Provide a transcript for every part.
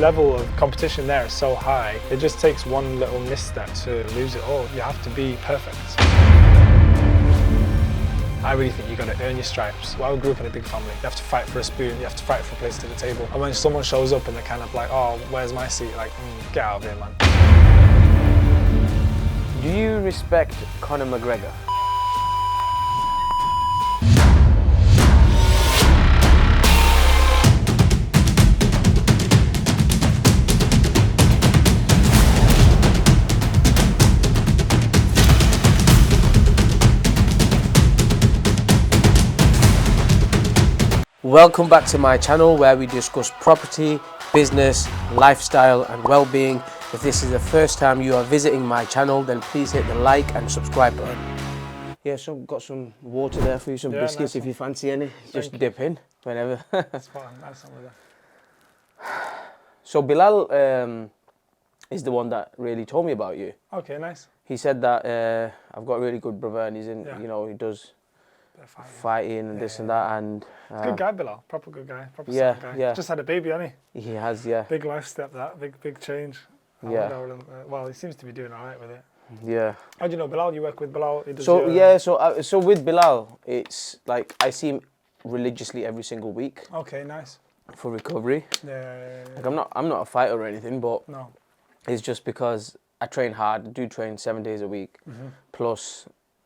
level of competition there is so high. It just takes one little misstep to lose it all. You have to be perfect. I really think you got to earn your stripes. Well, I grew up in a big family. You have to fight for a spoon, you have to fight for a place to the table. And when someone shows up and they're kind of like, oh, where's my seat? Like, get out of here, man. Do you respect Conor McGregor? Welcome back to my channel where we discuss property, business, lifestyle and well-being. If this is the first time you are visiting my channel, then please hit the like and subscribe button. Yeah, so got some water there for you, some biscuits if you fancy any. Just dip in whenever. That's fine, that's not with that. So Bilal is the one that really told me about you. Okay, nice. He said that I've got a really good brother and he's in, you know, he does fighting and this and that, and good guy, Bilal. Proper good guy. Proper yeah, guy. yeah. Just had a baby, hasn't he? He has, yeah. Big life step, that big change. Well, he seems to be doing all right with it. Yeah. How do you know Bilal? You work with Bilal? He does So with Bilal, it's like I see him religiously every single week. Okay, nice. For recovery. Yeah. Like I'm not a fighter or anything, but no, it's just because I train hard. I do train 7 days a week, plus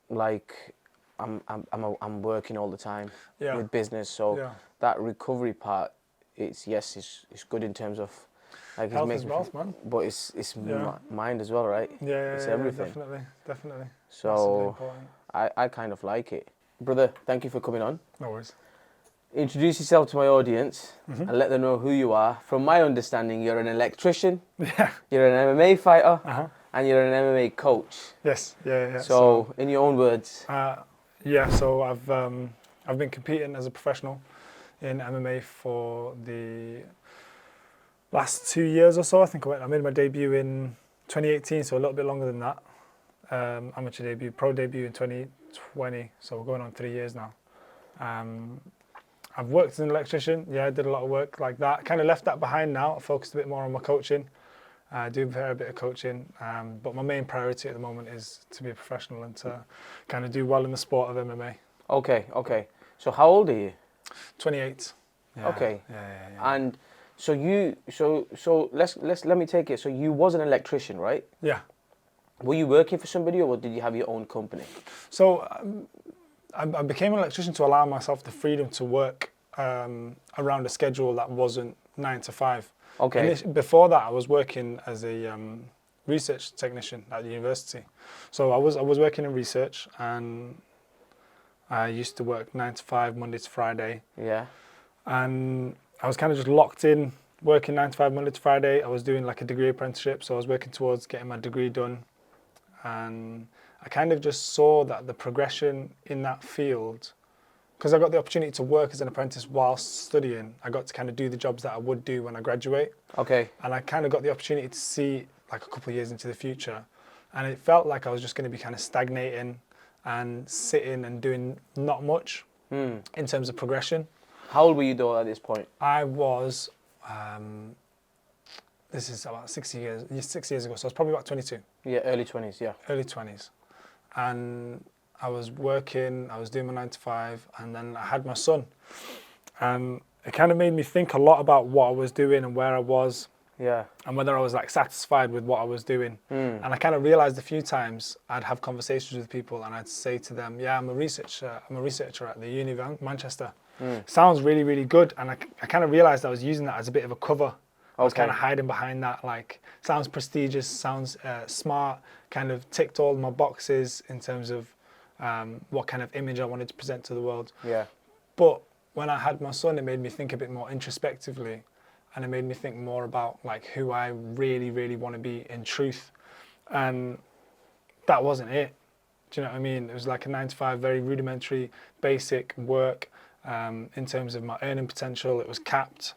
like I'm working all the time with business, so that recovery part, it's good in terms of like health is wealth, man. But it's mind as well, right? It's everything. Definitely. So I kind of like it, brother. Thank you for coming on. No worries. Introduce yourself to my audience and let them know who you are. From my understanding, you're an electrician. Yeah. You're an MMA fighter, and you're an MMA coach. Yes. Yeah. So in your own words. So I've been competing as a professional in MMA for the last 2 years or so. I think I made my debut in 2018, so a little bit longer than that. Amateur debut, pro debut in 2020, so we're going on 3 years now. I've worked as an electrician. Yeah, I did a lot of work like that. Kind of left that behind now. I focused a bit more on my coaching. I do a fair bit of coaching, but my main priority at the moment is to be a professional and to kind of do well in the sport of MMA. Okay. So how old are you? 28. Yeah. Okay. Yeah. And so let me take it. So you was an electrician, right? Yeah. Were you working for somebody, or did you have your own company? So I became an electrician to allow myself the freedom to work around a schedule that wasn't 9 to 5. Okay. Before that, I was working as a research technician at the university. So I was working in research, and I used to work 9 to 5, Monday to Friday. Yeah. And I was kind of just locked in, working 9 to 5, Monday to Friday. I was doing like a degree apprenticeship, so I was working towards getting my degree done. And I kind of just saw that the progression in that field, because I got the opportunity to work as an apprentice whilst studying, I got to kind of do the jobs that I would do when I graduate. Okay. And I kind of got the opportunity to see like a couple of years into the future. And it felt like I was just going to be kind of stagnating and sitting and doing not much in terms of progression. How old were you though at this point? I was, this is about 6 years ago, so I was probably about 22. Yeah, early 20s, yeah. Early 20s. And I was working, I was doing my 9 to 5, and then I had my son. And it kind of made me think a lot about what I was doing and where I was. Yeah. And whether I was like satisfied with what I was doing. And I kind of realized a few times I'd have conversations with people and I'd say to them, yeah, I'm a researcher at the Uni of Manchester. Sounds really, really good. And I kind of realized I was using that as a bit of a cover. I was kind of hiding behind that, like, sounds prestigious, sounds smart, kind of ticked all my boxes in terms of what kind of image I wanted to present to the world. Yeah. But when I had my son, it made me think a bit more introspectively, and it made me think more about like who I really, really want to be in truth. And that wasn't it. Do you know what I mean? It was like a 9 to 5, very rudimentary, basic work. In terms of my earning potential, it was capped.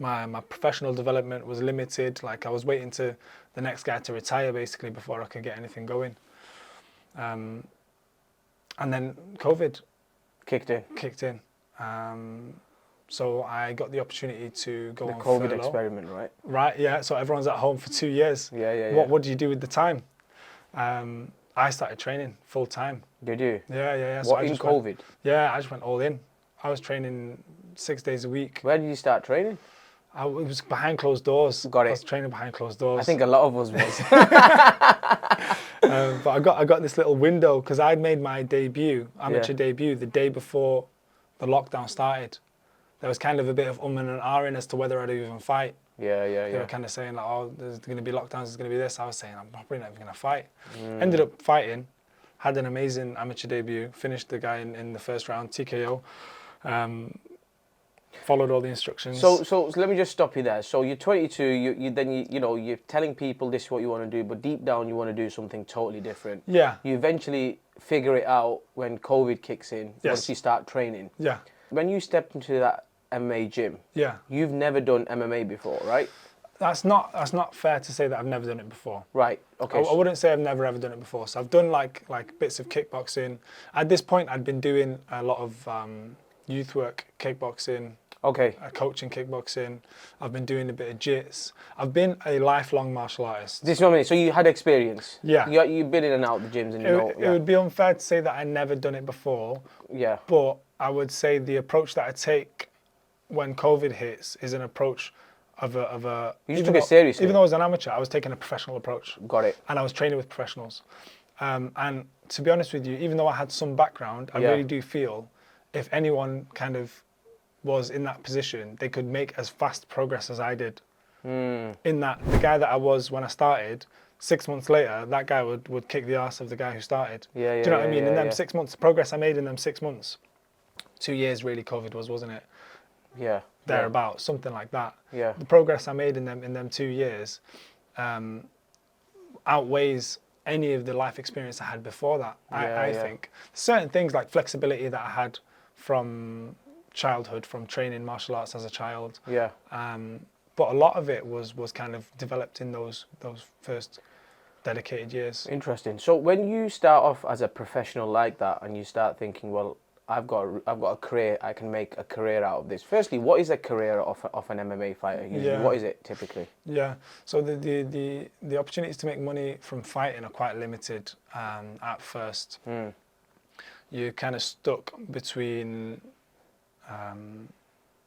My professional development was limited. Like I was waiting to the next guy to retire basically before I could get anything going. And then COVID kicked in. So I got the opportunity to go The on COVID furlough. experiment, right? Right, yeah. So everyone's at home for 2 years. Yeah. What do you do with the time? I started training full time. Did you? Yeah. So What, I in just went, COVID? yeah, I just went all in. I was training 6 days a week. Where did you start training? It was behind closed doors. Got it. I was training behind closed doors. I think a lot of us was. But I got this little window because I'd made my amateur debut, the day before the lockdown started. There was kind of a bit of and ahhing as to whether I'd even fight. Yeah. They were kind of saying like, oh, there's going to be lockdowns, there's going to be this. I was saying, I'm probably not even going to fight. Ended up fighting, had an amazing amateur debut, finished the guy in the first round, TKO. Followed all the instructions. So let me just stop you there. So you're 22. You're telling people this is what you want to do, but deep down you want to do something totally different. Yeah. You eventually figure it out when COVID kicks in. Yes. Once you start training. Yeah. When you stepped into that MMA gym. Yeah. You've never done MMA before, right? That's not fair to say that I've never done it before. Right. Okay. I wouldn't say I've never ever done it before. So I've done like bits of kickboxing. At this point, I'd been doing a lot of youth work, kickboxing. Okay. Coaching kickboxing. I've been doing a bit of jits. I've been a lifelong martial artist. This is what I mean. So you had experience. Yeah. You've been in and out of the gyms, and It would be unfair to say that I never done it before. Yeah. But I would say the approach that I take when COVID hits is an approach of a. You just took it seriously. Even though I was an amateur, I was taking a professional approach. Got it. And I was training with professionals. And to be honest with you, even though I had some background, I really do feel if anyone kind of was in that position, they could make as fast progress as I did. In that, the guy that I was when I started, 6 months later, that guy would kick the arse of the guy who started. Yeah. Do you know what I mean? In them 6 months, the progress I made in them 6 months, 2 years really COVID wasn't it? Yeah. Thereabouts, something like that. Yeah. The progress I made in them 2 years outweighs any of the life experience I had before that. I think certain things like flexibility that I had from childhood, from training martial arts as a child. Yeah. But a lot of it was kind of developed in those first dedicated years. Interesting. So when you start off as a professional like that, and you start thinking, well, I've got a career, I can make a career out of this. Firstly, what is a career of an MMA fighter usually? Yeah. What is it typically? Yeah. So the opportunities to make money from fighting are quite limited at first. You're kind of stuck between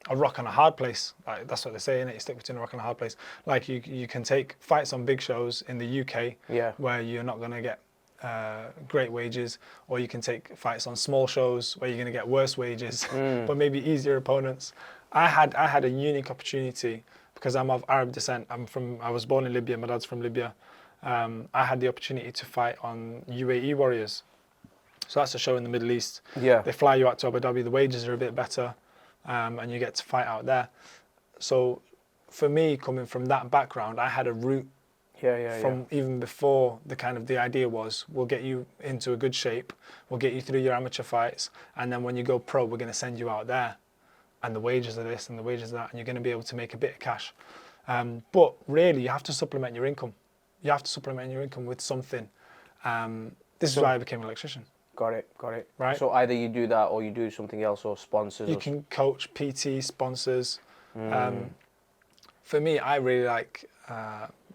a rock and a hard place. Like, that's what they say, innit? You're stuck between a rock and a hard place. Like you can take fights on big shows in the UK where you're not going to get great wages, or you can take fights on small shows where you're going to get worse wages, but maybe easier opponents. I had a unique opportunity because I'm of Arab descent. I was born in Libya. My dad's from Libya. I had the opportunity to fight on UAE Warriors. So that's a show in the Middle East. Yeah. They fly you out to Abu Dhabi. The wages are a bit better, and you get to fight out there. So for me, coming from that background, I had a route from even before the idea was, we'll get you into a good shape, we'll get you through your amateur fights, and then when you go pro, we're going to send you out there, and the wages are this and the wages are that, and you're going to be able to make a bit of cash. But really, you have to supplement your income. You have to supplement your income with something. This is why I became an electrician. Got it. Right. So either you do that or you do something else, or sponsors. You can coach, PT, sponsors. For me, I really like,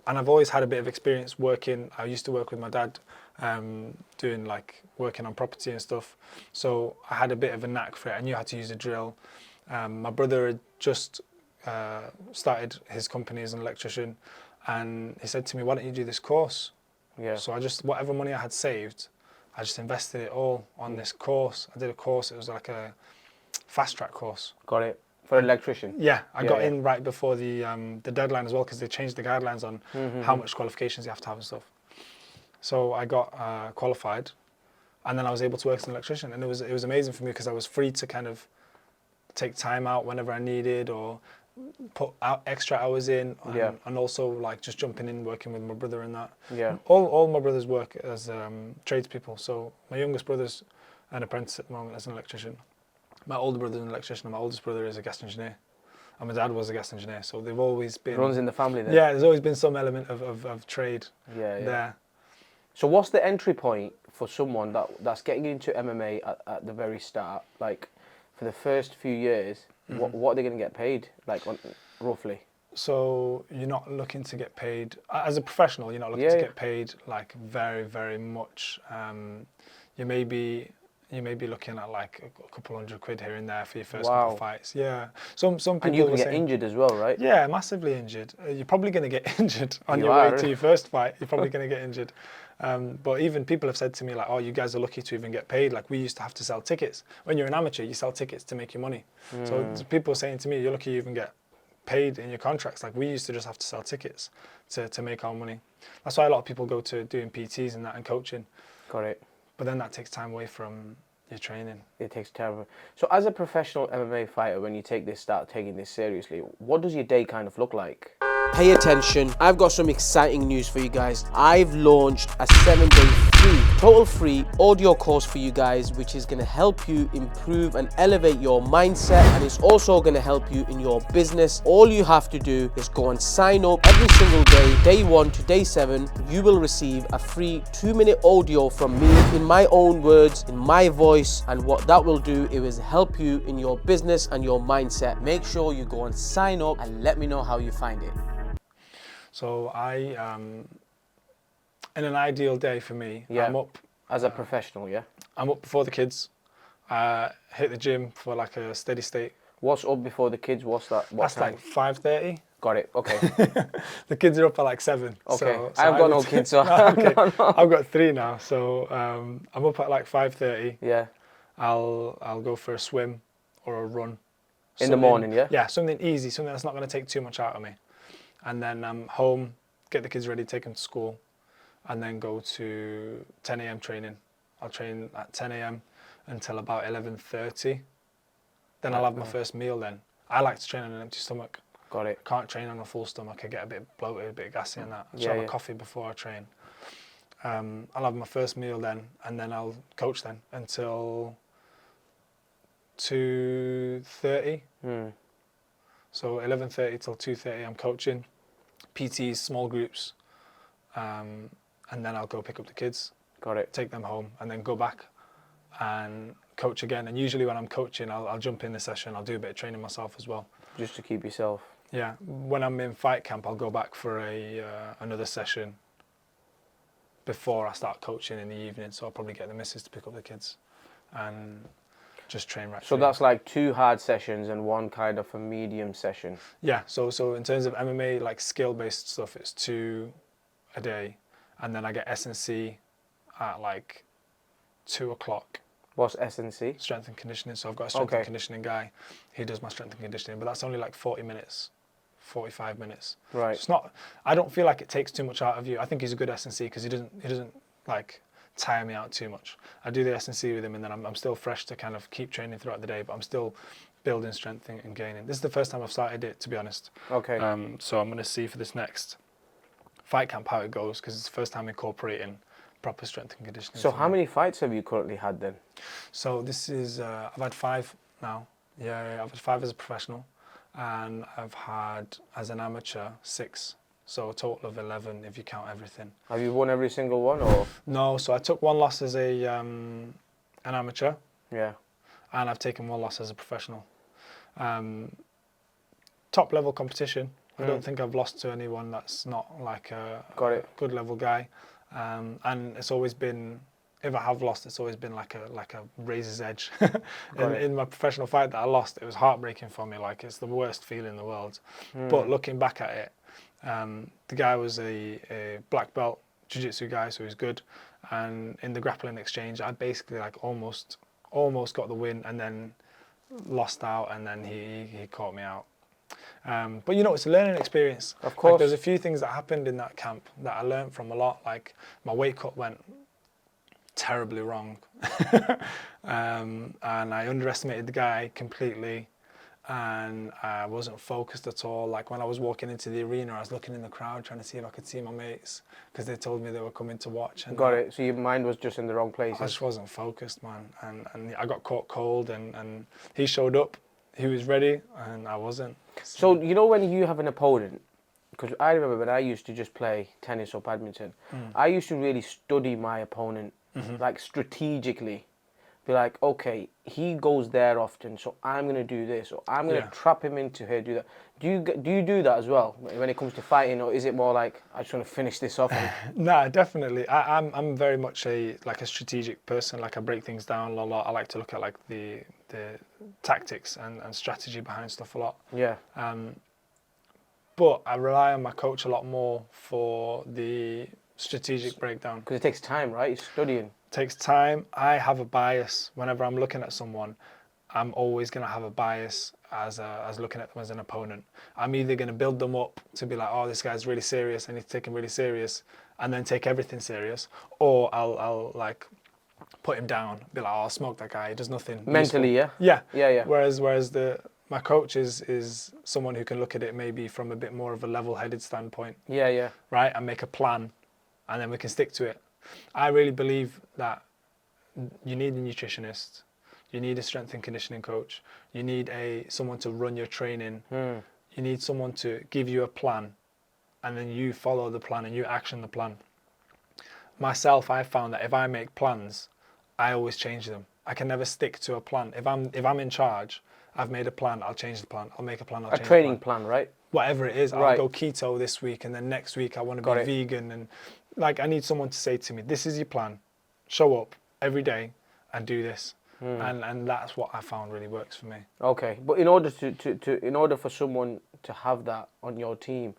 and I've always had a bit of experience working. I used to work with my dad, doing like working on property and stuff. So I had a bit of a knack for it. I knew how to use a drill. My brother had just started his company as an electrician, and he said to me, "Why don't you do this course?" Yeah. So whatever money I had saved, I just invested it all on this course. I did a course. It was like a fast track course. Got it. For an electrician. Yeah, I got in right before the deadline as well, because they changed the guidelines on how much qualifications you have to have and stuff. So I got qualified, and then I was able to work as an electrician, and it was amazing for me because I was free to kind of take time out whenever I needed, or put out extra hours in, and also like just jumping in, working with my brother and that. Yeah. All my brothers work as tradespeople. So my youngest brother's an apprentice at the moment as an electrician. My older brother's an electrician, and my oldest brother is a gas engineer. And my dad was a gas engineer, so they've always been... Runs in the family then? Yeah, there's always been some element of trade there. So what's the entry point for someone that's getting into MMA at the very start? Like, for the first few years, What are they going to get paid, like roughly? So you're not looking to get paid as a professional. You're not looking to get paid like very, very much. You may be looking at like a couple £100 here and there for your first couple of fights. Yeah. Some people. And you can get injured as well, right? Yeah, massively injured. You're probably going to get injured on your way to your first fight. You're probably going to get injured. But even people have said to me like, "Oh, you guys are lucky to even get paid." Like we used to have to sell tickets. When you're an amateur, you sell tickets to make your money. So people are saying to me, "You're lucky you even get paid in your contracts." Like we used to just have to sell tickets to make our money. That's why a lot of people go to doing PTs and that and coaching. Got it. But then that takes time away from your training. It takes time. So as a professional MMA fighter, when you start taking this seriously, what does your day kind of look like? Pay attention. I've got some exciting news for you guys. I've launched a 7-day total free audio course for you guys, which is going to help you improve and elevate your mindset, and it's also going to help you in your business. All you have to do is go and sign up every single day, day 1 to day 7. You will receive a free 2-minute audio from me in my own words, in my voice, and what that will do is help you in your business and your mindset. Make sure you go and sign up and let me know how you find it. So in an ideal day for me, I'm up as a professional. I'm up before the kids. Hit the gym for like a steady state. What's up before the kids? What's that? What That's time? like 5:30. Got it. Okay. The kids are up at like 7. Okay. So I've got no kids, so okay. no. I've got 3 now. So I'm up at like 5:30. Yeah. I'll go for a swim or a run. In the morning, yeah? Yeah, something easy, something that's not going to take too much out of me. And then I'm home, get the kids ready, take them to school, and then go to 10 a.m. training. I'll train at 10 a.m. until about 11:30. Then I'll have my first meal then. I like to train on an empty stomach. Got it. Can't train on a full stomach. I get a bit bloated, a bit gassy and that. So have a coffee before I train. I'll have my first meal then, and then I'll coach then until 2:30. So 11:30 till 2:30 I'm coaching, PTs, small groups, and then I'll go pick up the kids. Got it. Take them home and then go back and coach again. And usually when I'm coaching, I'll jump in the session. I'll do a bit of training myself as well. Just to keep yourself. Yeah. When I'm in fight camp, I'll go back for another session before I start coaching in the evening. So I'll probably get the missus to pick up the kids and just train right So through. that's like 2 hard sessions and 1 kind of a medium session. Yeah, so in terms of MMA, like skill-based stuff, it's 2 a day, and then I get S&C at like 2 o'clock. What's S&C? Strength and conditioning. So I've got a strength and conditioning guy. He does my strength and conditioning, but that's only like 40 minutes, 45 minutes. Right. So it's not. I don't feel like it takes too much out of you. I think he's a good S&C because he doesn't like tire me out too much. I do the S&C with him, and then I'm still fresh to kind of keep training throughout the day, but I'm still building strength and gaining. This is the first time I've started it, to be honest. Okay. So I'm going to see for this next fight camp how it goes, because it's the first time incorporating proper strength and conditioning. So how many fights have you currently had then? So this is, I've had 5 now. Yeah, I've had 5 as a professional, and I've had, as an amateur, 6. So a total of 11 if you count everything. Have you won every single one, or? No, so I took 1 loss as an amateur. Yeah. And I've taken 1 loss as a professional. Top level competition. I don't think I've lost to anyone that's not like a good level guy. And it's always been, if I have lost, it's always been like a razor's edge. in my professional fight that I lost, it was heartbreaking for me. Like, it's the worst feeling in the world. But looking back at it, the guy was a black belt jiu-jitsu guy, so he was good. And in the grappling exchange, I basically like almost got the win, and then lost out, and then he caught me out. But you know, it's a learning experience. Of course. Like, there's a few things that happened in that camp that I learned from a lot. Like, my weight cut went terribly wrong. And I underestimated the guy completely, and I wasn't focused at all. Like, when I was walking into the arena, I was looking in the crowd trying to see if I could see my mates, because they told me they were coming to watch. And Got it. So your mind was just in the wrong places. I just wasn't focused, man. And I got caught cold, and he showed up. He was ready, and I wasn't. So you know when you have an opponent, because I remember when I used to just play tennis or badminton, I used to really study my opponent, like strategically, be like, okay, he goes there often, so I'm gonna do this, or I'm gonna Yeah. trap him into here, do that. Do you do that as well when it comes to fighting, or is it more like I just want to finish this off? Nah, definitely. I'm very much a strategic person. Like I break things down a lot. I like to look at like the tactics and strategy behind stuff a lot. Yeah. But I rely on my coach a lot more for the strategic breakdown. Because it takes time, right? You're studying. Takes time. I have a bias whenever I'm looking at someone. I'm always going to have a bias as looking at them as an opponent. I'm either going to build them up to be like, oh, this guy's really serious, I need to take him really serious, and then take everything serious, or I'll like put him down, be like, oh, I'll smoke that guy, he does nothing Mentally, useful. yeah? Yeah. Yeah. Whereas my coach is someone who can look at it maybe from a bit more of a level-headed standpoint. Yeah. Right, and make a plan, and then we can stick to it. I really believe that you need a nutritionist, you need a strength and conditioning coach, you need someone to run your training, you need someone to give you a plan, and then you follow the plan and you action the plan. Myself, I found that if I make plans, I always change them. I can never stick to a plan. If I'm in charge, I've made a plan, I'll change the plan. I'll make a plan, I'll change the plan. A training plan, right? Whatever it is, Right. I'll go keto this week, and then next week I want to be vegan, and like I need someone to say to me, this is your plan, show up every day and do this. And that's what I found really works for me. Okay, but in order in order for someone to have that on your team,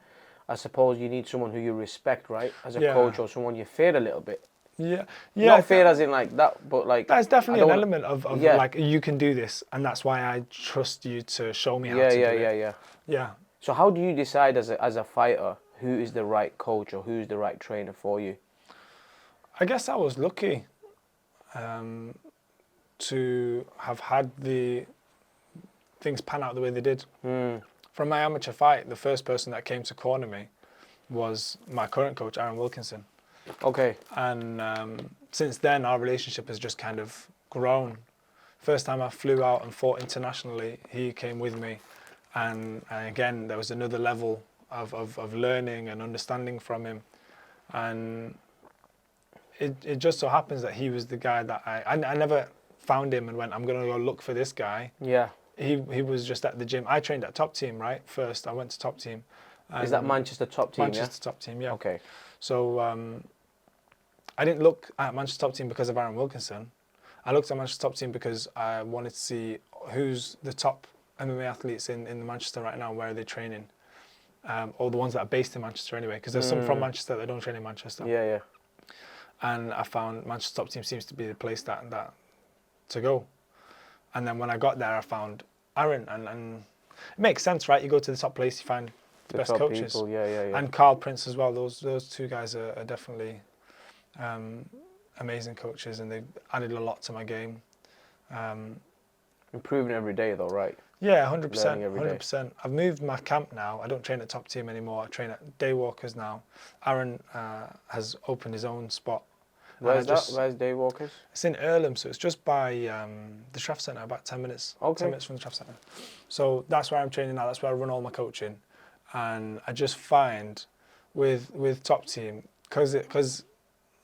I suppose you need someone who you respect, right? As a coach, or someone you fear a little bit. Yeah. Not fear as in like that, but like... That's definitely an element of like, you can do this, and that's why I trust you to show me how to do it. Yeah. So how do you decide as a fighter who is the right coach or who's the right trainer for you? I guess I was lucky to have had the things pan out the way they did. From my amateur fight, the first person that came to corner me was my current coach, Aaron Wilkinson. Okay. And since then, our relationship has just kind of grown. First time I flew out and fought internationally, he came with me. And again, there was another level of learning and understanding from him. And it just so happens that he was the guy that I never found him and went, I'm going to go look for this guy. Yeah. He was just at the gym. I trained at Top Team, right? First, I went to Top Team. Is that Manchester Top Team, Manchester Top Team, yeah. Okay. So I didn't look at Manchester Top Team because of Aaron Wilkinson. I looked at Manchester Top Team because I wanted to see who's the top MMA athletes in Manchester right now, where are they training? Or the ones that are based in Manchester anyway, because there's some from Manchester that don't train in Manchester. Yeah. And I found Manchester Top Team seems to be the place that to go. And then when I got there, I found Aaron, and it makes sense, right? You go to the top place, you find the best coaches. People. Yeah. And Carl Prince as well. Those two guys are definitely amazing coaches, and they've added a lot to my game. Improving every day though, right? Yeah, 100%. Learning every day. 100%. I've moved my camp now. I don't train at Top Team anymore. I train at Daywalkers now. Aaron has opened his own spot. Where's that? Where's Daywalkers? It's in Earlham, so it's just by the Traff Centre, about 10 minutes. Okay. 10 minutes from the Traff Centre. So that's where I'm training now. That's where I run all my coaching. And I just find with Top Team, because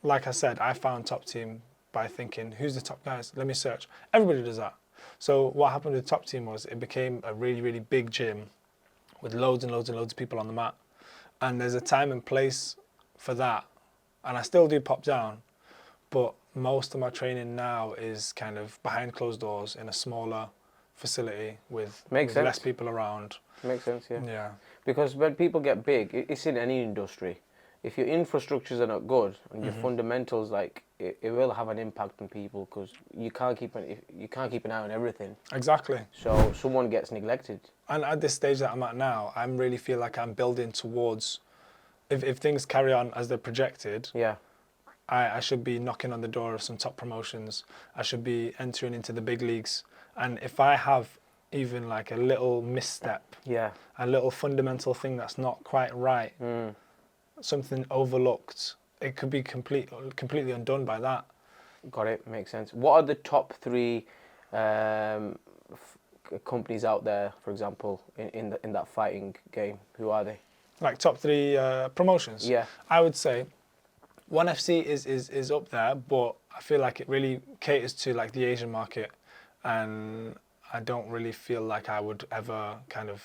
like I said, I found Top Team by thinking, who's the top guys? Let me search. Everybody does that. So what happened with Top Team was it became a really, really big gym with loads and loads and loads of people on the mat. And there's a time and place for that. And I still do pop down, but most of my training now is kind of behind closed doors in a smaller facility with less people around. Makes sense, yeah. Yeah. Because when people get big, it's in any industry. If your infrastructures are not good and your fundamentals, like it will have an impact on people, because you can't keep an eye on everything. Exactly. So someone gets neglected. And at this stage that I'm at now, I really feel like I'm building towards, if things carry on as they're projected, yeah, I should be knocking on the door of some top promotions. I should be entering into the big leagues. And if I have even like a little misstep, yeah, a little fundamental thing that's not quite right, something overlooked, it could be completely undone by that. Got it. Makes sense. What are the top 3 companies out there, for example, in that fighting game? Who are they? Like top 3 promotions? Yeah. I would say ONE FC is up there, but I feel like it really caters to like the Asian market, and I don't really feel like I would ever kind of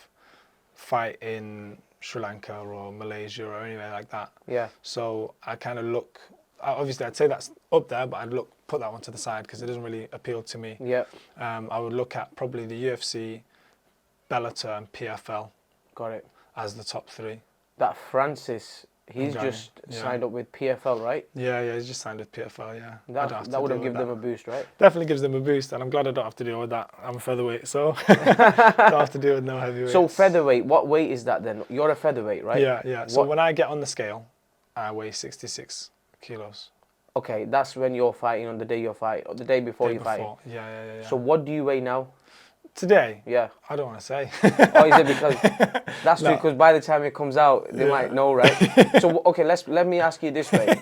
fight in Sri Lanka or Malaysia or anywhere like that. Yeah. So I kind of look, obviously I'd say that's up there, but I'd put that one to the side because it doesn't really appeal to me. Yeah. I would look at probably the UFC, Bellator and PFL Got it. as the top three. That Francis, he's Ngannou, just yeah. signed up with PFL, right? Yeah, he's just signed with PFL, yeah. That would have given them a boost, right? Definitely gives them a boost, and I'm glad I don't have to deal with that. I'm a featherweight, so don't have to deal with no heavyweights. So featherweight, what weight is that then? You're a featherweight, right? Yeah. So when I get on the scale, I weigh 66 kilos. Okay, that's when you're fighting on the day you're fighting, or the day before you're fighting. Yeah. So what do you weigh now? Today? Yeah. I don't want to say. Or is it because that's true? Because by the time it comes out, they might know, right? So okay, let me ask you this way: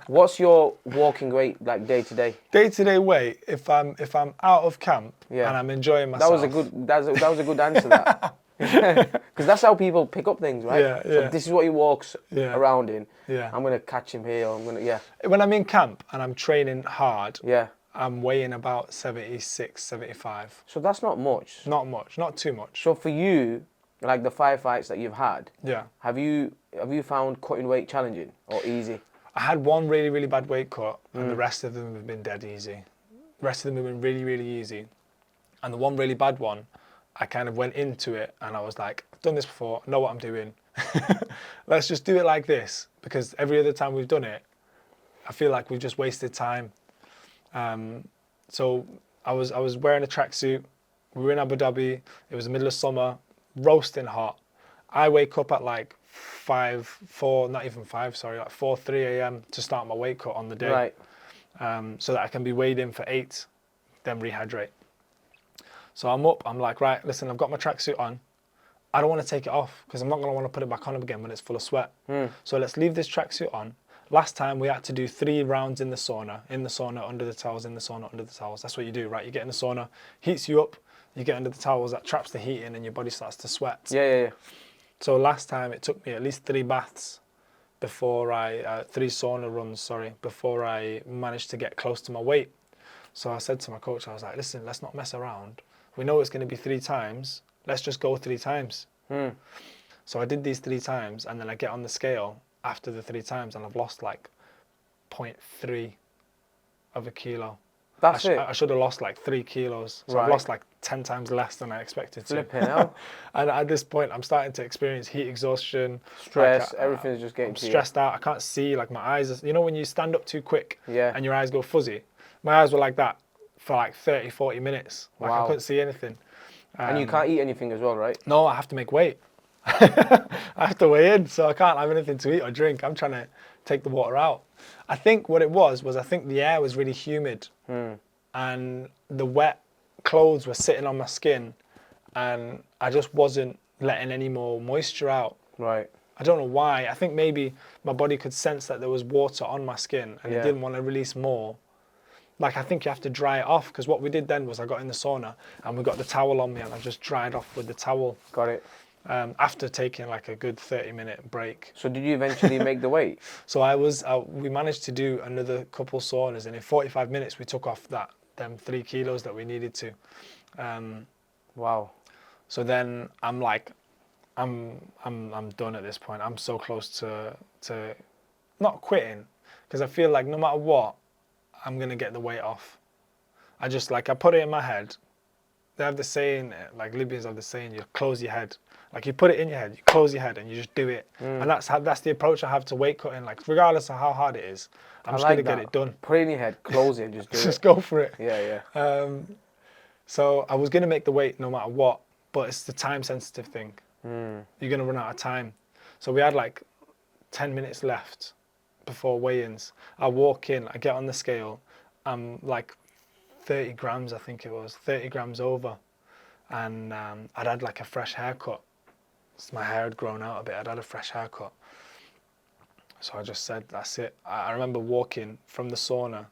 what's your walking weight like day to day? Day to day weight. If I'm out of camp and I'm enjoying myself. That was a good answer. That because that's how people pick up things, right? Yeah. So this is what he walks around in. Yeah. I'm gonna catch him here. Or I'm gonna When I'm in camp and I'm training hard. Yeah. I'm weighing about 76, 75. So that's not much. Not much, not too much. So for you, like the 5 fights that you've had, Yeah. have you found cutting weight challenging or easy? I had one really, really bad weight cut, and the rest of them have been dead easy. The rest of them have been really, really easy. And the one really bad one, I kind of went into it and I was like, I've done this before, I know what I'm doing. Let's just do it like this, because every other time we've done it, I feel like we've just wasted time. So I was wearing a tracksuit. We were in Abu Dhabi. It was the middle of summer, roasting hot. I wake up at like 4:03 a.m. to start my weight cut on the day. Right. So that I can be weighed in for 8, then rehydrate. So I'm up. I'm like, right, listen, I've got my tracksuit on. I don't want to take it off because I'm not going to want to put it back on again when it's full of sweat. So let's leave this tracksuit on. Last time we had to do 3 rounds in the sauna, under the towels, in the sauna, under the towels. That's what you do, right? You get in the sauna, heats you up, you get under the towels, that traps the heat in and your body starts to sweat. Yeah. So last time it took me at least 3 baths before 3 sauna runs, before I managed to get close to my weight. So I said to my coach, I was like, listen, let's not mess around. We know it's going to be 3 times. Let's just go 3 times. So I did these 3 times and then I get on the scale after the 3 times and I've lost like 0.3 of a kilo. That's it. I should have lost like 3 kilos. So I've lost like 10 times less than I expected to. Flipping hell. And at this point, I'm starting to experience heat exhaustion. Stress, everything's just getting to you. I'm stressed out. I can't see, like my eyes, you know when you stand up too quick and your eyes go fuzzy? My eyes were like that for like 30, 40 minutes. Like I couldn't see anything. And you can't eat anything as well, right? No, I have to make weight. I have to weigh in, so I can't have anything to eat or drink. I'm trying to take the water out. I think what it was I think the air was really humid and the wet clothes were sitting on my skin and I just wasn't letting any more moisture out. Right. I don't know why. I think maybe my body could sense that there was water on my skin and it didn't want to release more. Like, I think you have to dry it off, because what we did then was I got in the sauna and we got the towel on me and I just dried off with the towel. Got it. After taking like a good 30-minute break. So did you eventually make the weight? So we managed to do another couple saunas, and in 45 minutes we took off them 3 kilos that we needed to. Wow. So then I'm like, I'm done at this point. I'm so close to not quitting, because I feel like no matter what, I'm gonna get the weight off. I put it in my head. They have the saying, like Libyans have the saying, you close your head. Like you put it in your head, you close your head and you just do it. And that's the approach I have to weight cutting. Like regardless of how hard it is, I'm just gonna get it done. Put it in your head, close it, just do it. Just go for it. Yeah. So I was gonna make the weight no matter what, but it's the time sensitive thing. You're gonna run out of time. So we had like 10 minutes left before weigh-ins. I walk in, I get on the scale, I'm like 30 grams, I think it was, 30 grams over. And I'd had like a fresh haircut. So my hair had grown out a bit, I'd had a fresh haircut. So I just said, that's it. I remember walking from the sauna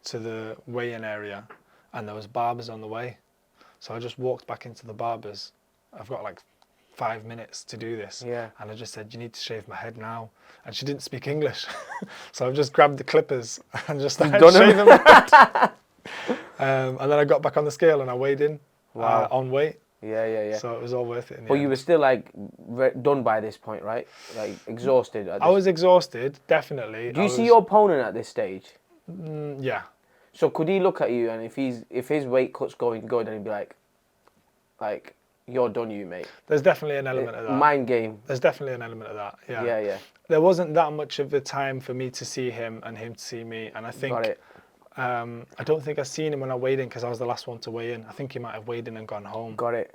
to the weigh-in area and there was barbers on the way. So I just walked back into the barbers. I've got like 5 minutes to do this. Yeah. And I just said, you need to shave my head now. And she didn't speak English. So I've just grabbed the clippers and just started shaving my head. And then I got back on the scale and I weighed in on weight. Yeah. So it was all worth it in the But end. you were still like done by this point, right? Like exhausted. I was exhausted, definitely. Do you see your opponent at this stage? Yeah. So could he look at you, and if his weight cut's going good, and he'd be like you're done, you mate? There's definitely an element of that. Mind game. There's definitely an element of that. Yeah. Yeah. There wasn't that much of the time for me to see him and him to see me, and I think Got it. I don't think I seen him when I weighed in because I was the last one to weigh in. I think he might have weighed in and gone home. Got it.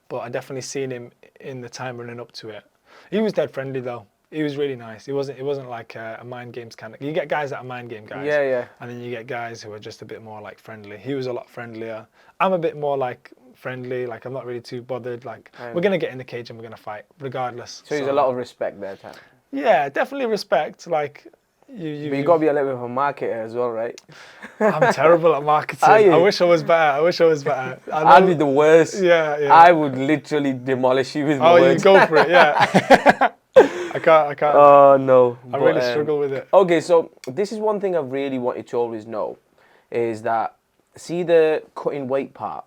But I definitely seen him in the time running up to it. He was dead friendly though. He was really nice. It wasn't like a mind games kind of. You get guys that are mind game guys. Yeah. And then you get guys who are just a bit more like friendly. He was a lot friendlier. I'm a bit more like friendly. Like I'm not really too bothered. Like we're gonna get in the cage and we're gonna fight regardless. So there's a lot of respect there, Tam. Yeah, definitely respect. Like But you got to be a little bit of a marketer as well, right? I'm terrible at marketing. Are you? I wish I was better. I'd be the worst. Yeah. I would literally demolish you with my Oh, words. you go for it, yeah. I can't. Oh, no. I really struggle with it. Okay, so this is one thing I've really wanted to always know, is that, see the cutting weight part,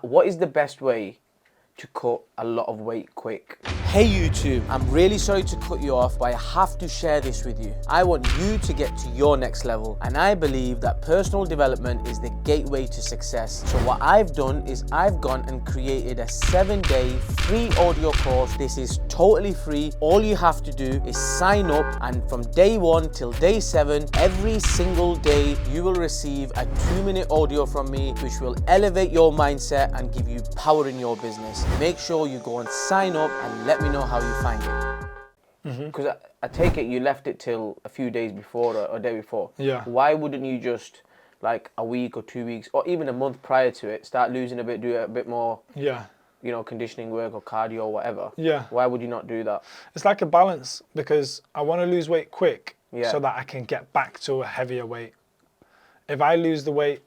what is the best way to cut a lot of weight quick? Hey YouTube, I'm really sorry to cut you off, but I have to share this with you. I want you to get to your next level, and I believe that personal development is the gateway to success. So what I've done is I've gone and created a 7-day free audio course. This is totally free. All you have to do is sign up, and from day 1 till day 7, every single day, you will receive a 2-minute audio from me, which will elevate your mindset and give you power in your business. Make sure you go and sign up and let me know how you find it. Because I take it you left it till a few days before or a day before. Yeah. Why wouldn't you just, like a week or 2 weeks or even a month prior to it, start losing a bit, do a bit more, Yeah. conditioning work or cardio or whatever? Yeah. Why would you not do that? It's like a balance because I want to lose weight quick Yeah. so that I can get back to a heavier weight. If I lose the weight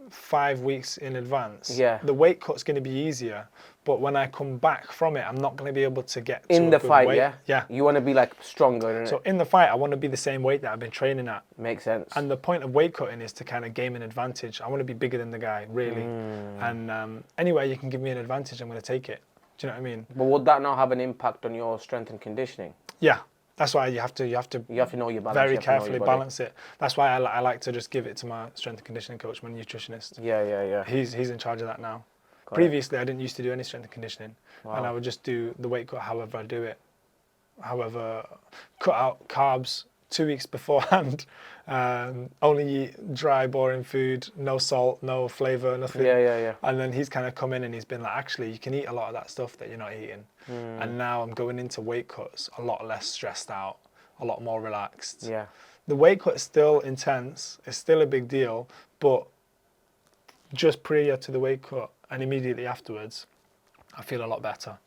5 weeks in advance, the weight cut's going to be easier. But when I come back from it, I'm not going to be able to get to In a the good fight, weight. Yeah. You want to be like stronger, innit? So in the fight, I want to be the same weight that I've been training at. Makes sense. And the point of weight cutting is to kind of gain an advantage. I want to be bigger than the guy, really. And anyway, you can give me an advantage, I'm going to take it. Do you know what I mean? But would that not have an impact on your strength and conditioning? Yeah. That's why you have to know your balance. very carefully balance it. That's why I like to just give it to my strength and conditioning coach, my nutritionist. Yeah. He's in charge of that now. Previously, I didn't used to do any strength and conditioning, and I would just do the weight cut however I do it. However, cut out carbs 2 weeks beforehand. Only eat dry, boring food, no salt, no flavour, nothing. Yeah. And then he's kind of come in and he's been like, actually, you can eat a lot of that stuff that you're not eating. And now I'm going into weight cuts a lot less stressed out, a lot more relaxed. Yeah. The weight cut is still intense. It's still a big deal, but just prior to the weight cut and immediately afterwards, I feel a lot better.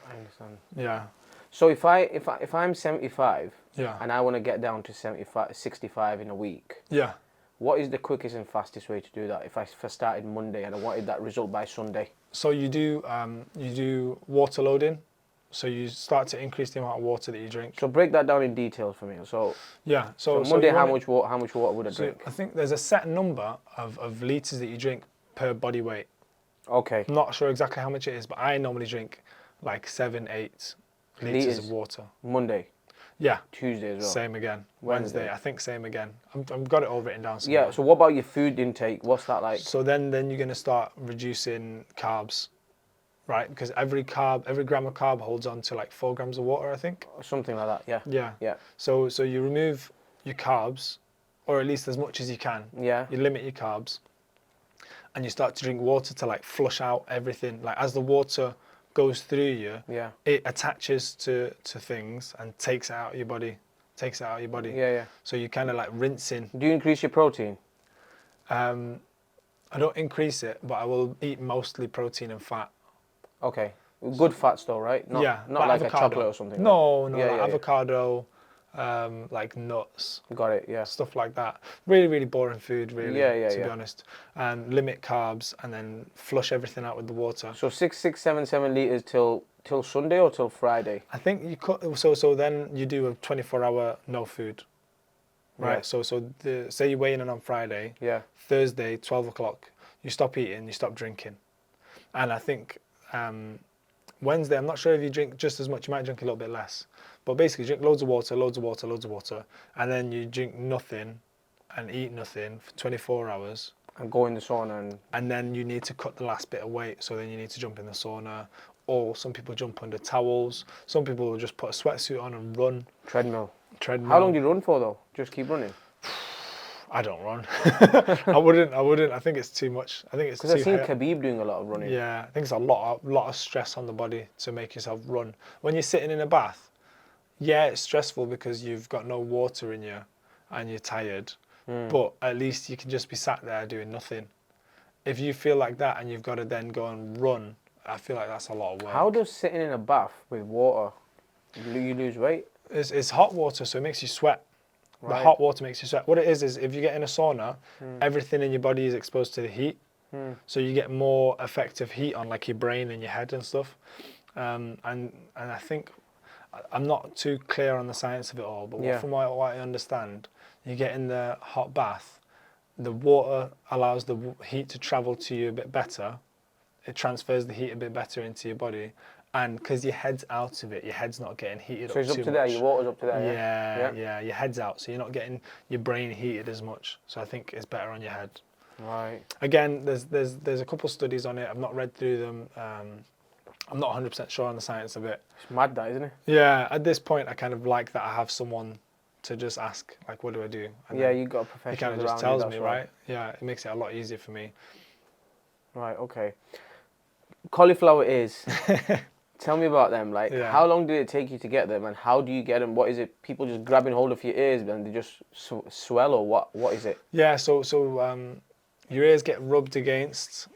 I understand. Yeah. So if I'm 75, Yeah. and I want to get down to 65 in a week, Yeah. what is the quickest and fastest way to do that? If I started Monday and I wanted that result by Sunday. So you do water loading. So you start to increase the amount of water that you drink. So break that down in detail for me. So yeah. So Monday, you how much water would I drink? I think there's a set number of litres that you drink per body weight. Okay. I'm not sure exactly how much it is, but I normally drink like 7-8 litres of water. Monday. Yeah. Tuesday as well. Same again. Wednesday, I think same again. I've got it all written down somewhere. Yeah, so what about your food intake? What's that like? So then you're going to start reducing carbs, right? Because every gram of carb holds on to like 4 grams of water, I think. Something like that, yeah. Yeah. So you remove your carbs, or at least as much as you can. Yeah. You limit your carbs, and you start to drink water to like flush out everything. Like as the water goes through you, it attaches to things and takes it out of your body. Yeah. So you kind of like rinsing. Do you increase your protein? I don't increase it, but I will eat mostly protein and fat. Okay. Good fats though, right? Not like avocado. A chocolate or something. No, Yeah, avocado, like nuts, Got it. Yeah. stuff like that. Really, really boring food, really, to be Yeah. honest. And limit carbs, and then flush everything out with the water. So 7 liters till Sunday or till Friday? I think you cut, so then you do a 24-hour no food, right? Yeah. Say you're weighing in on Friday, Yeah. Thursday, 12 o'clock, you stop eating, you stop drinking. And I think Wednesday, I'm not sure if you drink just as much, you might drink a little bit less. But basically, drink loads of water, and then you drink nothing and eat nothing for 24 hours. And go in the sauna And then you need to cut the last bit of weight, so then you need to jump in the sauna. Or some people jump under towels. Some people will just put a sweatsuit on and run. treadmill. Treadmill. How long do you run for though? Just keep running? I don't run. I wouldn't. I think it's too much. I think it's too. Because I've seen Khabib doing a lot of running. Yeah, I think it's a lot of stress on the body to make yourself run. When you're sitting in a bath, yeah, it's stressful because you've got no water in you and you're tired. But at least you can just be sat there doing nothing. If you feel like that and you've got to then go and run, I feel like that's a lot of work. How does sitting in a bath with water, you lose weight? It's hot water, so it makes you sweat. Right. The hot water makes you sweat. What it is if you get in a sauna, everything in your body is exposed to the heat. So you get more effective heat on like your brain and your head and stuff. And I think, I'm not too clear on the science of it all, but from what I understand, you get in the hot bath, the water allows the heat to travel to you a bit better. It transfers the heat a bit better into your body. And because your head's out of it, your head's not getting heated up too much. So it's up to there, your water's up to there, Yeah, your head's out, so you're not getting your brain heated as much. So I think it's better on your head. Right. Again, there's a couple studies on it. I've not read through them. I'm not 100% sure on the science of it. It's mad that, isn't it? Yeah, at this point, I kind of like that I have someone to just ask, like, what do I do? And Yeah, you got a professional. he kind of just tells me, right? Yeah, it makes it a lot easier for me. Right, okay. Cauliflower ears. Tell me about them. Like, how long did it take you to get them, and how do you get them? What is it? People just grabbing hold of your ears and they just swell, or what? What is it? Yeah, so your ears get rubbed against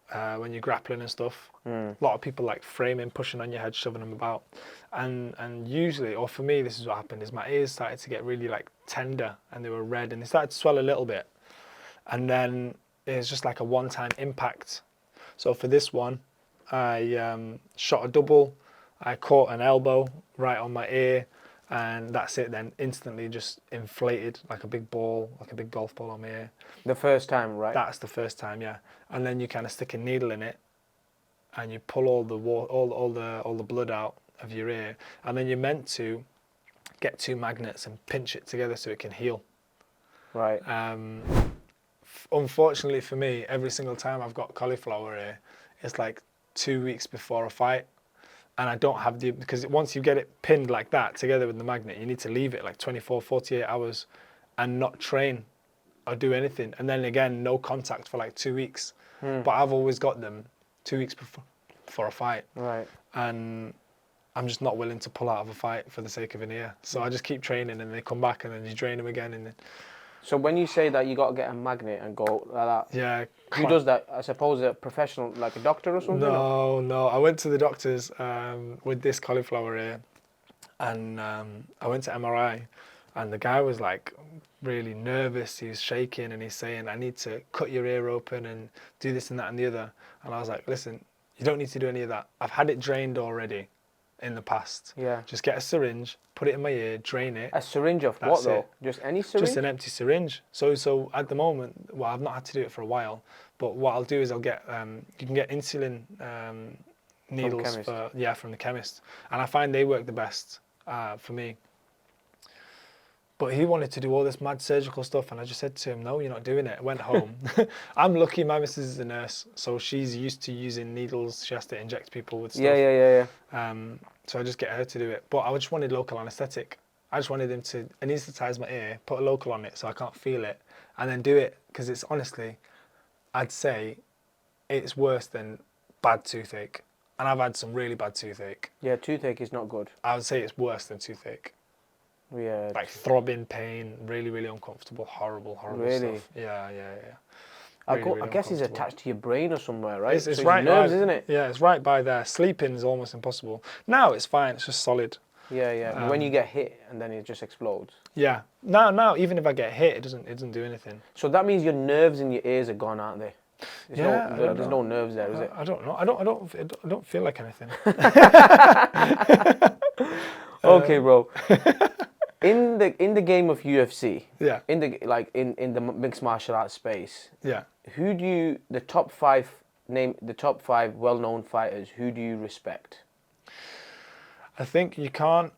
when you're grappling and stuff. A lot of people like framing, pushing on your head, shoving them about, and usually, or for me, this is what happened: is my ears started to get really like tender, and they were red, and they started to swell a little bit, and then it's just like a one-time impact. So for this one, I shot a double. I caught an elbow right on my ear, and that's it. Then instantly just inflated like a big ball, like a big golf ball on my ear. The first time, right? That's the first time, yeah. And then you kind of stick a needle in it, and you pull all the blood out of your ear, and then you're meant to get two magnets and pinch it together so it can heal. Right. Unfortunately for me, every single time I've got cauliflower ear, it's like 2 weeks before a fight, and I don't have because once you get it pinned like that together with the magnet, you need to leave it like 24, 48 hours and not train or do anything, and then again no contact for like 2 weeks. But I've always got them 2 weeks before a fight, right? And I'm just not willing to pull out of a fight for the sake of an ear, so I just keep training, and they come back, and then you drain them again, and then... So when you say that you got to get a magnet and go like that, yeah, who does that? I suppose a professional, like a doctor or something? No. I went to the doctors with this cauliflower ear, and I went to MRI, and the guy was like really nervous. He was shaking, and he's saying, "I need to cut your ear open and do this and that and the other." And I was like, "Listen, you don't need to do any of that. I've had it drained already in the past. Yeah. Just get a syringe, put it in my ear, drain it." A syringe of what though? Just any syringe? Just an empty syringe. So at the moment, well, I've not had to do it for a while, but what I'll do is I'll get you can get insulin needles from the chemist, and I find they work the best for me. But he wanted to do all this mad surgical stuff, and I just said to him, "No, you're not doing it." I went home. I'm lucky my missus is a nurse, so she's used to using needles. She has to inject people with stuff. Yeah. So I just get her to do it. But I just wanted local anaesthetic. I just wanted him to anaesthetise my ear, put a local on it so I can't feel it, and then do it. Because it's honestly, I'd say it's worse than bad toothache. And I've had some really bad toothache. Yeah, toothache is not good. I would say it's worse than toothache. Yeah. Like throbbing pain, really, really uncomfortable, horrible really? stuff. Yeah. I guess it's attached to your brain or somewhere, right? It's right nerves, by, isn't it? Yeah, it's right by there. Sleeping is almost impossible. Now it's fine, it's just solid. Yeah, yeah. But when you get hit and then it just explodes. Yeah. Now, even if I get hit, it doesn't do anything. So that means your nerves in your ears are gone, aren't they? There's no nerves there, is it? I don't know. I don't feel like anything. Okay, bro. In the game of UFC, Yeah. in the mixed martial arts space, Yeah. who do you the top five well-known fighters? Who do you respect? I think you can't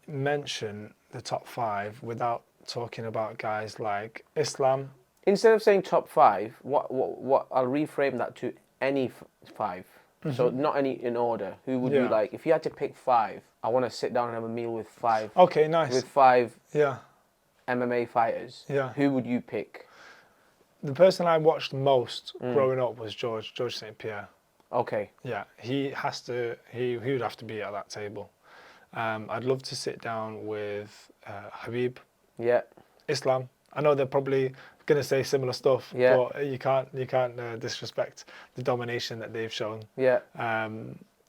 mention the top 5 without talking about guys like Islam. Instead of saying top 5, what I'll reframe that to any 5. So not any in order. Who would you Yeah. like? If you had to pick 5, I want to sit down and have a meal with 5. Okay, nice. With 5 Yeah. MMA fighters. Yeah. Who would you pick? The person I watched most growing up was George St. Pierre. Okay. Yeah, he would have to be at that table. I'd love to sit down with Habib, Yeah. Islam. I know they're probably going to say similar stuff, Yeah. but you can't disrespect the domination that they've shown. Yeah.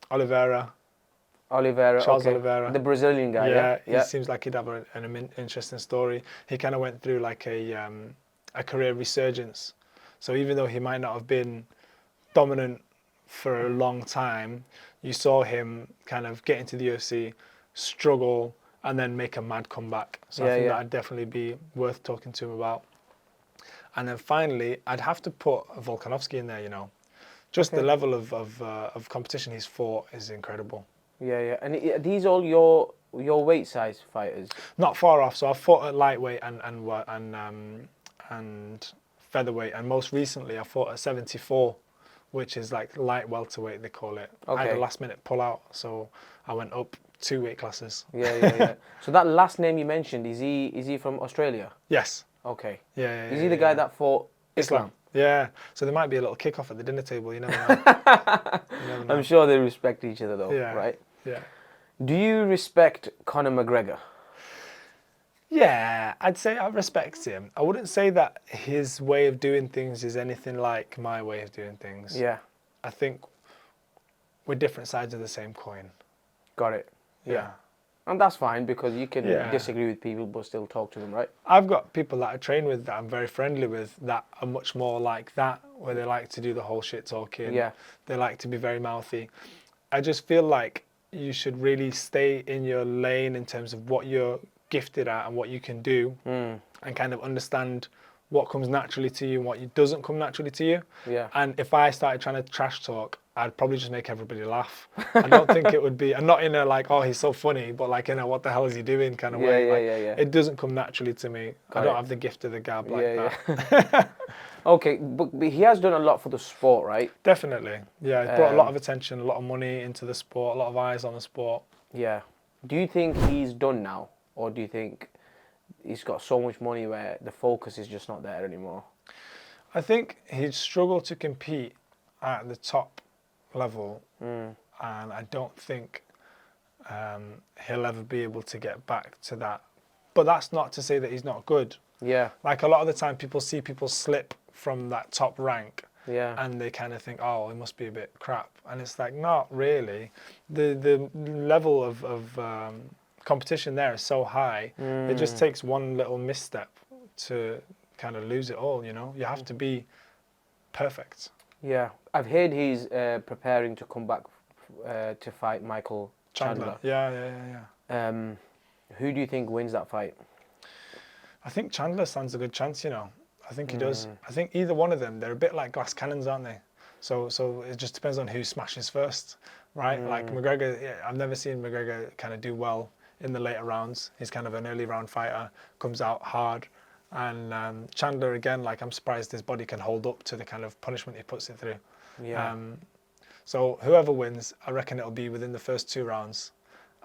Oliveira, Charles okay. Oliveira, The Brazilian guy. yeah, Yeah. he seems like he'd have an interesting story. He kind of went through like a career resurgence. So even though he might not have been dominant for a long time, you saw him kind of get into the UFC, struggle, and then make a mad comeback. So I think that'd definitely be worth talking to him about. And then finally, I'd have to put Volkanovski in there. You know, just the level of competition he's fought is incredible. Yeah, yeah. And are these all your weight size fighters? Not far off. So I've fought at lightweight and featherweight, and most recently I fought at 74, which is like light welterweight they call it. I had a last minute pull out, so I went up 2 weight classes. Yeah, yeah, yeah. So that last name you mentioned, is he from Australia? Yes. Okay. Yeah. Is he the guy that fought Islam? Yeah. So there might be a little kick off at the dinner table. You never know. I'm sure they respect each other though, Yeah. right? Yeah. Do you respect Conor McGregor? Yeah, I'd say I respect him. I wouldn't say that his way of doing things is anything like my way of doing things. Yeah. I think we're different sides of the same coin. Got it. Yeah. And that's fine because you can Yeah. disagree with people but still talk to them, right? I've got people that I train with that I'm very friendly with that are much more like that, where they like to do the whole shit talking. Yeah. They like to be very mouthy. I just feel like you should really stay in your lane in terms of what you're gifted at and what you can do, and kind of understand what comes naturally to you and what doesn't come naturally to you. Yeah. And if I started trying to trash talk, I'd probably just make everybody laugh. I don't think it would be, and not in a like, oh, he's so funny, but like in a what the hell is he doing kind of way. Yeah. It doesn't come naturally to me. I don't have the gift of the gab like that. Yeah. Okay, but he has done a lot for the sport, right? Definitely. Yeah, it's brought a lot of attention, a lot of money into the sport, a lot of eyes on the sport. Yeah. Do you think he's done now? Or do you think he's got so much money where the focus is just not there anymore? I think he'd struggle to compete at the top level, and I don't think he'll ever be able to get back to that. But that's not to say that he's not good. Yeah. Like a lot of the time people see people slip from that top rank, Yeah. and they kind of think, oh, it must be a bit crap. And it's like, not really. The level of competition there is so high. It just takes one little misstep to kind of lose it all, you know? You have to be perfect. Yeah. I've heard he's preparing to come back to fight Michael Chandler. Yeah. Who do you think wins that fight? I think Chandler stands a good chance, you know. I think he does. I think either one of them, they're a bit like glass cannons, aren't they? So it just depends on who smashes first, right? Like McGregor, I've never seen McGregor kind of do well in the later rounds. He's kind of an early round fighter, comes out hard. And Chandler, again, like I'm surprised his body can hold up to the kind of punishment he puts it through. Yeah. So whoever wins, I reckon it'll be within the first 2 rounds.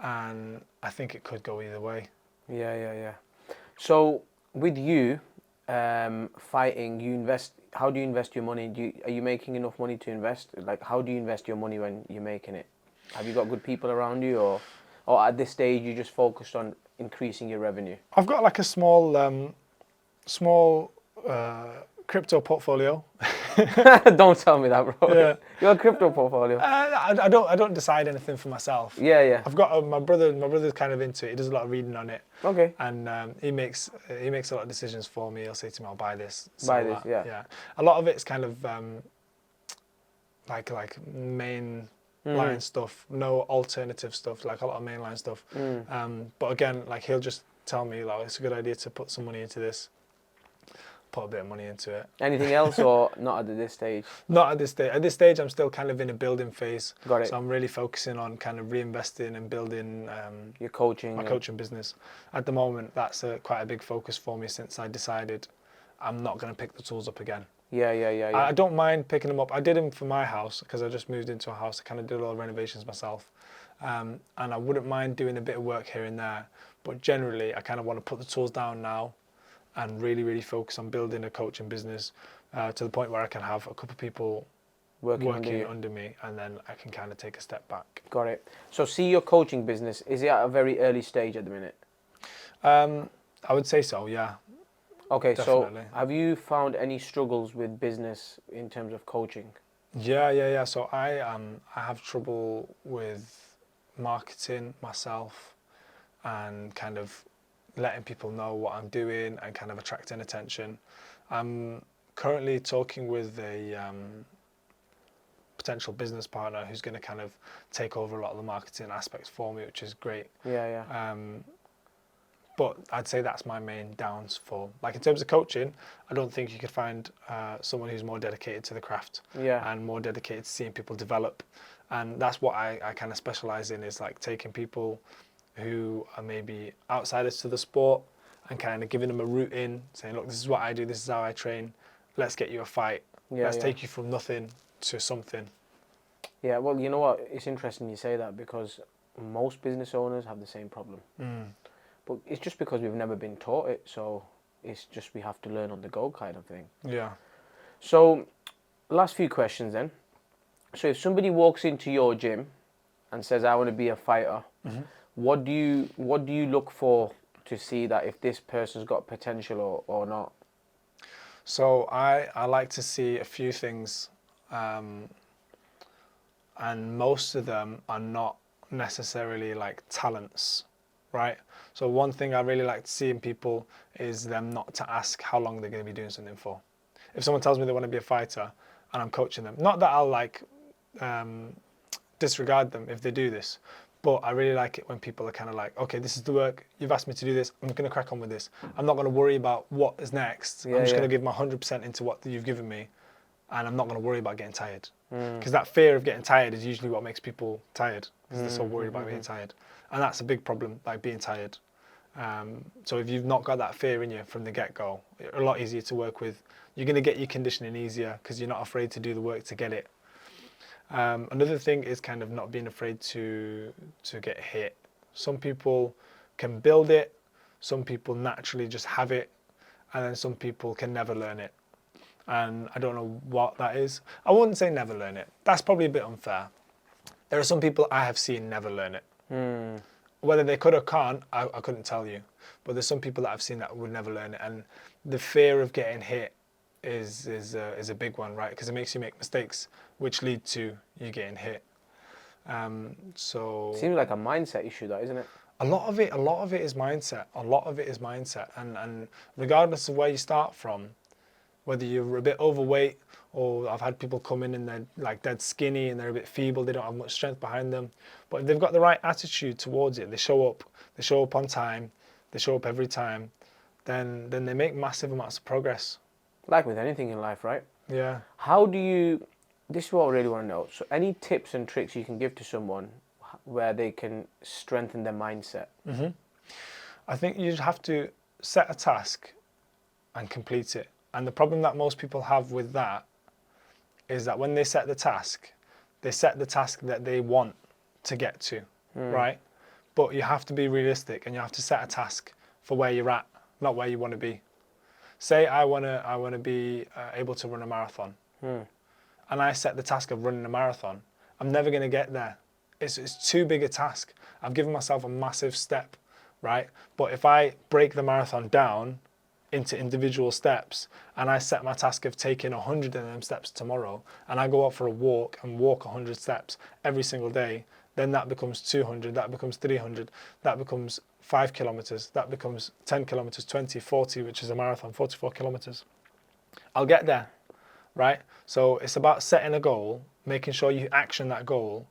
And I think it could go either way. Yeah. So with you fighting, you invest. How do you invest your money? Are you making enough money to invest? Like, how do you invest your money when you're making it? Have you got good people around you, or at this stage you just focused on increasing your revenue? I've got like a small crypto portfolio. Don't tell me that, bro. Yeah. Your crypto portfolio. I don't decide anything for myself. Yeah, yeah. I've got my brother's kind of into it. He does a lot of reading on it. Okay. And he makes a lot of decisions for me. He'll say to me, "I'll buy this, Buy sell this, that." yeah. Yeah. A lot of it's kind of like main line stuff, no alternative stuff, like a lot of mainline stuff. But again, like he'll just tell me like it's a good idea to put some money into this. Put a bit of money into it. Anything else or not at this stage? Not at this stage. At this stage, I'm still kind of in a building phase. Got it. So I'm really focusing on kind of reinvesting and building Your coaching. my coaching business. At the moment, that's quite a big focus for me since I decided I'm not going to pick the tools up again. Yeah. I don't mind picking them up. I did them for my house because I just moved into a house. I kind of did a lot of renovations myself. And I wouldn't mind doing a bit of work here and there. But generally, I kind of want to put the tools down now and really, really focus on building a coaching business to the point where I can have a couple of people working under me, and then I can kind of take a step back. Got it. So see your coaching business, is it at a very early stage at the minute? I would say so, yeah. Okay, Definitely. so have you found any struggles with business in terms of coaching? Yeah. So I have trouble with marketing myself and kind of letting people know what I'm doing and kind of attracting attention. I'm currently talking with a potential business partner who's going to kind of take over a lot of the marketing aspects for me, which is great. Yeah. But I'd say that's my main downfall. Like in terms of coaching, I don't think you could find someone who's more dedicated to the craft and more dedicated to seeing people develop. And that's what I kind of specialize in, is like taking people who are maybe outsiders to the sport and kind of giving them a route in, saying, look, this is what I do, this is how I train, let's get you a fight. Let's take you from nothing to something. Yeah, well, you know what? It's interesting you say that, because most business owners have the same problem. But it's just because we've never been taught it, so it's just we have to learn on the go kind of thing. Yeah. So, last few questions then. So if somebody walks into your gym and says, I want to be a fighter, what do you look for to see that if this person's got potential or not? So I like to see a few things, and most of them are not necessarily like talents, right? So one thing I really like to see in people is them not to ask how long they're going to be doing something for. If someone tells me they want to be a fighter and I'm coaching them, not that I'll like disregard them if they do this, but I really like it when people are kind of like, okay, this is the work, you've asked me to do this, I'm going to crack on with this. I'm not going to worry about what is next. I'm just going to give my 100% into what you've given me, and I'm not going to worry about getting tired. Because that fear of getting tired is usually what makes people tired, because they're so worried about being tired. And that's a big problem, like being tired. So if you've not got that fear in you from the get-go, it's a lot easier to work with. You're going to get your conditioning easier because you're not afraid to do the work to get it. Another thing is kind of not being afraid to get hit. Some people can build it, some people naturally just have it, and then some people can never learn it. And I don't know what that is. I wouldn't say never learn it. That's probably a bit unfair. There are some people I have seen never learn it. Whether they could or can't, I couldn't tell you. But there's some people that I've seen that would never learn it. And the fear of getting hit is a big one, right? Because it makes you make mistakes, which lead to you getting hit. So seems like a mindset issue, that, isn't it? A lot of it is mindset. A lot of it is mindset. And regardless of where you start from, whether you're a bit overweight, or I've had people come in and they're like dead skinny and they're a bit feeble, they don't have much strength behind them, but if they've got the right attitude towards it, they show up on time, they show up every time, then they make massive amounts of progress. Like with anything in life, right? Yeah. How do you, this is what I really want to know, so any tips and tricks you can give to someone where they can strengthen their mindset? I think you have to set a task and complete it. And the problem that most people have with that is that when they set the task that they want to get to, right? But you have to be realistic and you have to set a task for where you're at, not where you want to be. Say I want to be able to run a marathon, and I set the task of running a marathon. I'm never going to get there. It's too big a task. I've given myself a massive step, right? But if I break the marathon down into individual steps, and I set my task of taking 100 of them steps tomorrow, and I go out for a walk and walk 100 steps every single day, then that becomes 200, that becomes 300, that becomes 5 kilometers, that becomes 10 kilometers, 20, 40, which is a marathon, 44 kilometers. I'll get there, right? So it's about setting a goal, making sure you action that goal,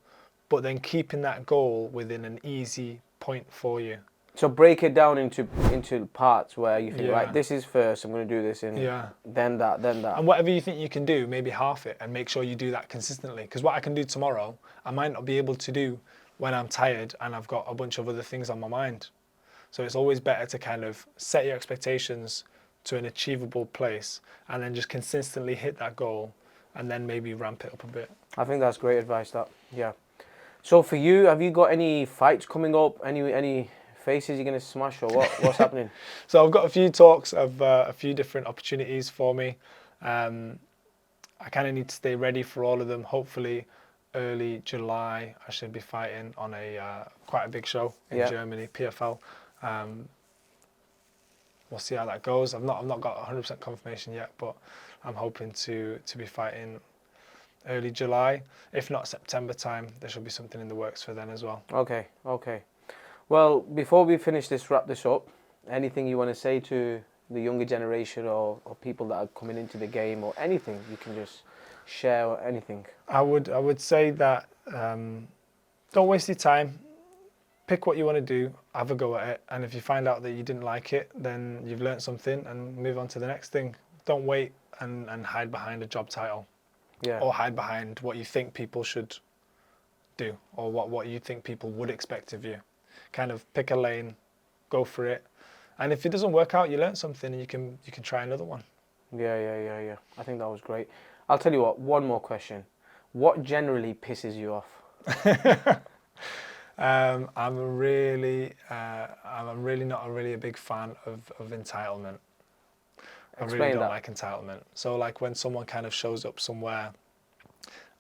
but then keeping that goal within an easy point for you. So break it down into parts where you think, Yeah. right, this is first, I'm going to do this, and Yeah. then that, then that. And whatever you think you can do, maybe half it, and make sure you do that consistently. Because what I can do tomorrow, I might not be able to do when I'm tired and I've got a bunch of other things on my mind. So it's always better to kind of set your expectations to an achievable place and then just consistently hit that goal and then maybe ramp it up a bit. I think that's great advice, that. Yeah. So for you, have you got any fights coming up? Any faces you're going to smash, or what? What's happening? So I've got a few talks of a few different opportunities for me. I kind of need to stay ready for all of them. Hopefully early July, I should be fighting on a quite a big show in Germany, PFL. We'll see how that goes. I've not got 100% confirmation yet, but I'm hoping to be fighting early July. If not September time, there should be something in the works for then as well. Okay. Well, before we wrap this up, anything you want to say to the younger generation or people that are coming into the game, or anything you can just share, or anything? I would say that don't waste your time. Pick what you want to do, have a go at it, and if you find out that you didn't like it, then you've learnt something and move on to the next thing. Don't wait and hide behind a job title, or hide behind what you think people should do, or what you think people would expect of you. Kind of pick a lane, go for it, and if it doesn't work out, you learn something and you can try another one. Yeah. I think that was great. I'll tell you what, one more question. What generally pisses you off? I'm really not a big fan of entitlement. I really don't like entitlement. So like when someone kind of shows up somewhere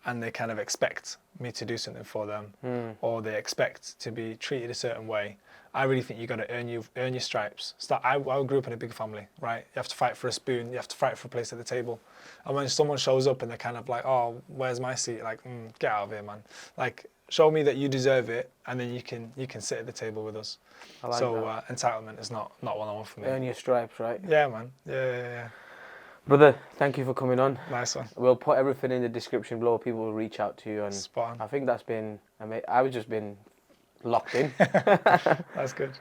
and they kind of expect me to do something for them, or they expect to be treated a certain way, I really think you got to earn your stripes. I grew up in a big family, right? You have to fight for a spoon, you have to fight for a place at the table. And when someone shows up and they're kind of like, oh, where's my seat? Like, get out of here, man. Like, show me that you deserve it, and then you can sit at the table with us. I like that. Entitlement is not what I want for me. Earn your stripes, right? Yeah, man. Yeah. Brother, thank you for coming on. Nice one. We'll put everything in the description below. People will reach out to you, and Spot on. I think that's been amazing. I've just been locked in. That's good.